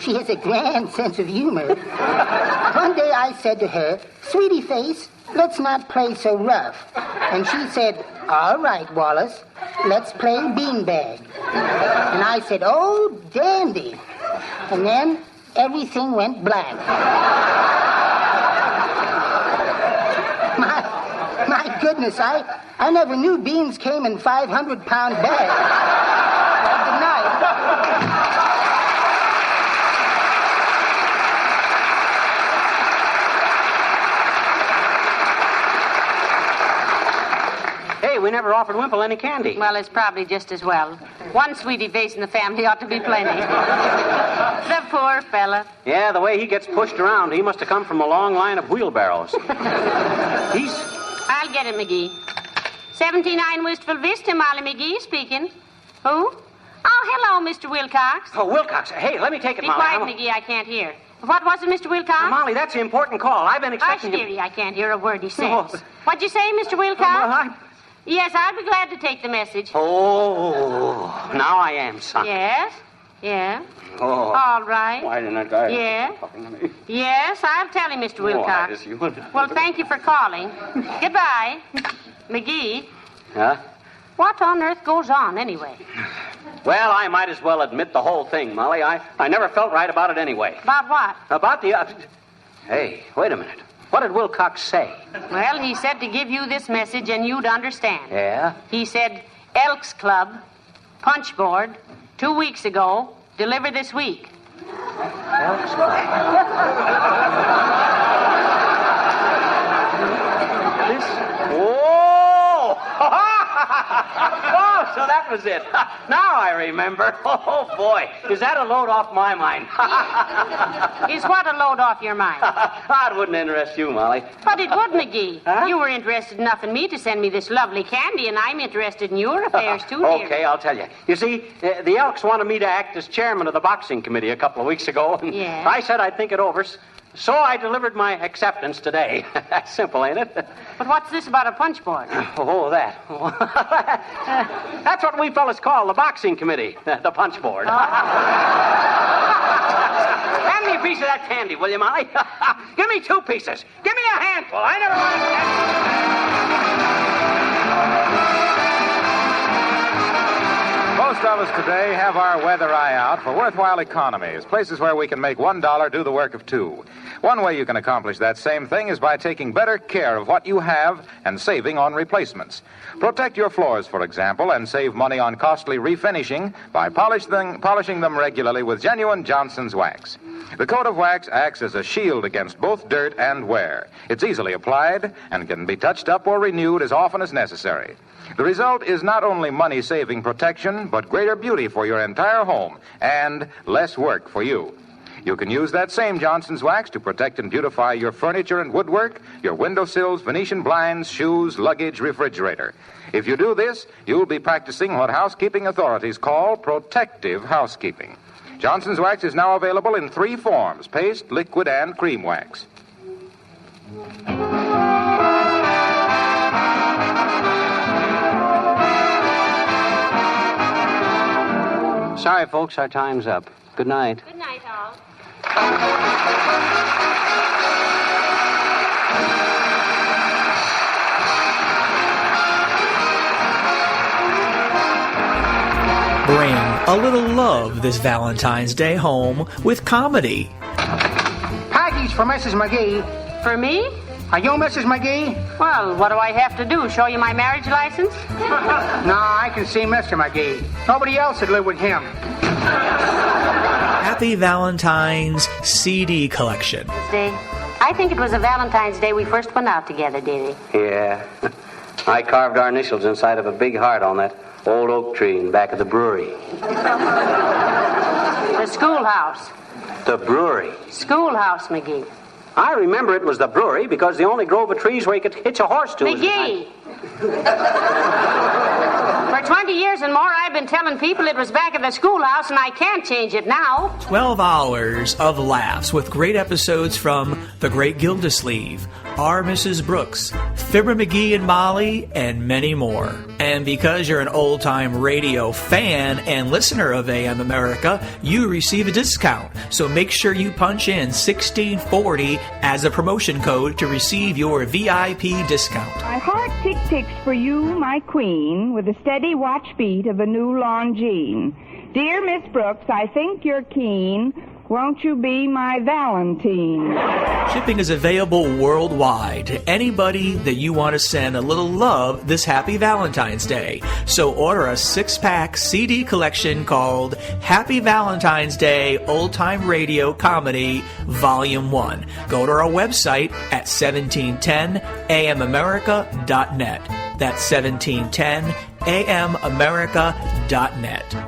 She has a grand sense of humor. One day I said to her, "Sweetie face, let's not play so rough." And she said, "All right, Wallace, let's play beanbag." And I said, "Oh, dandy." And then everything went black. My goodness, I never knew beans came in 500-pound bags. Well, good night. Hey, we never offered Wimple any candy. Well, it's probably just as well. One sweetie face in the family ought to be plenty. The poor fella. Yeah, the way he gets pushed around, he must have come from a long line of wheelbarrows. I'll get it, McGee. 79 Wistful Vista, Molly McGee speaking. Who? Oh, hello, Mr. Wilcox. Oh, Wilcox. Hey, let me take it, Be Molly. quiet, McGee. I can't hear. What was it, Mr. Wilcox? Molly, that's an important call. I've been expecting Hush, dearie. I can't hear a word he says. Oh. What'd you say, Mr. Wilcox? Yes, I'd be glad to take the message. Oh, now I am, son. Yes? Yeah? Oh. All right. Why didn't that guy Yeah? talking to me? Yes, I'll tell him, Mr. Wilcox. Well, thank you for calling. Goodbye. McGee. Huh? What on earth goes on, anyway? Well, I might as well admit the whole thing, Molly. I never felt right about it anyway. About what? About the... Hey, wait a minute. What did Wilcox say? Well, he said to give you this message and you'd understand. Yeah? He said, Elks Club, punch board, 2 weeks ago, deliver this week. Elks Club. This... Whoa! Oh, so that was it. Now I remember. Oh, boy. Is that a load off my mind? Is what a load off your mind? It wouldn't interest you, Molly. But it would, McGee. Huh? You were interested enough in me to send me this lovely candy, and I'm interested in your affairs, too, dear. Okay, I'll tell you. You see, the Elks wanted me to act as chairman of the boxing committee a couple of weeks ago, and Yeah. I said I'd think it over, so I delivered my acceptance today. That's simple, ain't it? But what's this about a punch board? Oh, that. That's what we fellas call the boxing committee, the punch board. Hand me a piece of that candy, will you, Molly? Give me 2 pieces. Give me a handful. I never mind that. Most of us today have our weather eye out for worthwhile economies, places where we can make $1 do the work of 2. One way you can accomplish that same thing is by taking better care of what you have and saving on replacements. Protect your floors, for example, and save money on costly refinishing by polishing them regularly with genuine Johnson's wax. The coat of wax acts as a shield against both dirt and wear. It's easily applied and can be touched up or renewed as often as necessary. The result is not only money-saving protection, but greater beauty for your entire home and less work for you. You can use that same Johnson's wax to protect and beautify your furniture and woodwork, your windowsills, Venetian blinds, shoes, luggage, refrigerator. If you do this, you'll be practicing what housekeeping authorities call protective housekeeping. Johnson's wax is now available in 3 forms: paste, liquid, and cream wax. Sorry, folks, our time's up. Good night. Good night, all. Bring a little love this Valentine's Day home with comedy. Package for Mrs. McGee. For me? Are you Mrs. McGee? Well, what do I have to do? Show you my marriage license? No, I can see Mr. McGee. Nobody else would live with him. Happy Valentine's CD collection. Day. I think it was a Valentine's Day we first went out together, did he? Yeah. I carved our initials inside of a big heart on that old oak tree in back of the brewery. The schoolhouse. The brewery. Schoolhouse, McGee. I remember it was the brewery because the only grove of trees where you could hitch a horse to. McGee! For 20 years and more, I've been telling people it was back at the schoolhouse, and I can't change it now. 12 hours of laughs with great episodes from The Great Gildersleeve, Our Mrs. Brooks, Fibber, McGee and Molly, and many more. And because you're an old-time radio fan and listener of AM America, you receive a discount. So make sure you punch in 1640 as a promotion code to receive your VIP discount. My heart tick-ticks for you, my queen, with the steady watch beat of a new Longines. Dear Miss Brooks, I think you're keen. Won't you be my Valentine? Shipping is available worldwide to anybody that you want to send a little love this happy Valentine's Day. So order a 6-pack CD collection called Happy Valentine's Day Old Time Radio Comedy Volume 1. Go to our website at 1710amamerica.net. That's 1710amamerica.net.